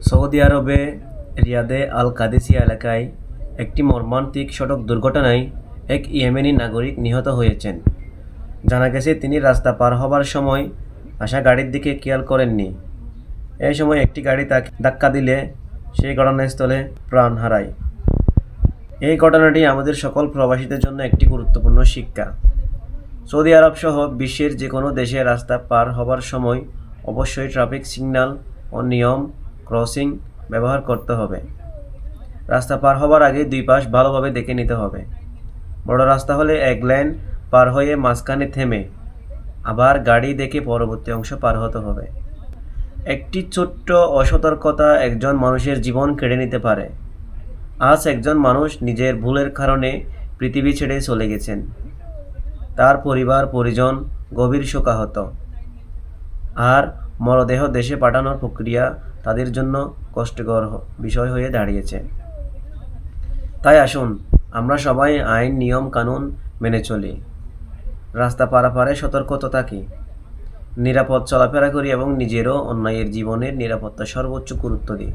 Saudi আরবে রিয়াদে আল কাদিসিয়া এলাকায় একটি মর্মান্তিক সড়ক দুর্ঘটনায় এক ইয়েমেনি নাগরিক নিহত হয়েছেন। জানা গেছে তিনি রাস্তা পার হবার সময় আসা গাড়ির দিকে খেয়াল করেননি। এই সময় একটি গাড়ি তাকে ধাক্কা দিলে সেই ঘটনাস্থলে প্রাণ হারায়। এই ঘটনাটি আমাদের সকল প্রবাসীদের জন্য একটি গুরুত্বপূর্ণ শিক্ষা। সৌদি আরব সহ বিশ্বের যে কোনো দেশে রাস্তা পার হবার সময় অবশ্যই ট্রাফিক সিগন্যাল ও নিয়ম ক্রসিং ব্যবহার করতে হবে। রাস্তা পার হবার আগে দুই পাশ ভালোভাবে দেখে নিতে হবে। বড় রাস্তা হলে এক লেন পার হয়ে মাঝখানে থেমে আবার গাড়ি দেখে পরবর্তী অংশ পার হতে হবে। একটি ছোট্ট অসতর্কতা একজন মানুষের জীবন কেড়ে নিতে পারে। আজ একজন মানুষ নিজের ভুলের কারণে পৃথিবী ছেড়ে চলে গেছেন। তার পরিবার পরিজন গভীর শোকাহত, আর মরদেহ দেশে পাঠানোর প্রক্রিয়া তাদের জন্য কষ্টকর বিষয় হয়ে দাঁড়িয়েছে। তাই আসুন আমরা সবাই আইন নিয়ম কানুন মেনে চলি, রাস্তা পারাপারে সতর্কতা থাকি, নিরাপদ চলাফেরা করি এবং নিজেরও অন্যায়ের জীবনের নিরাপত্তা সর্বোচ্চ গুরুত্ব দিই।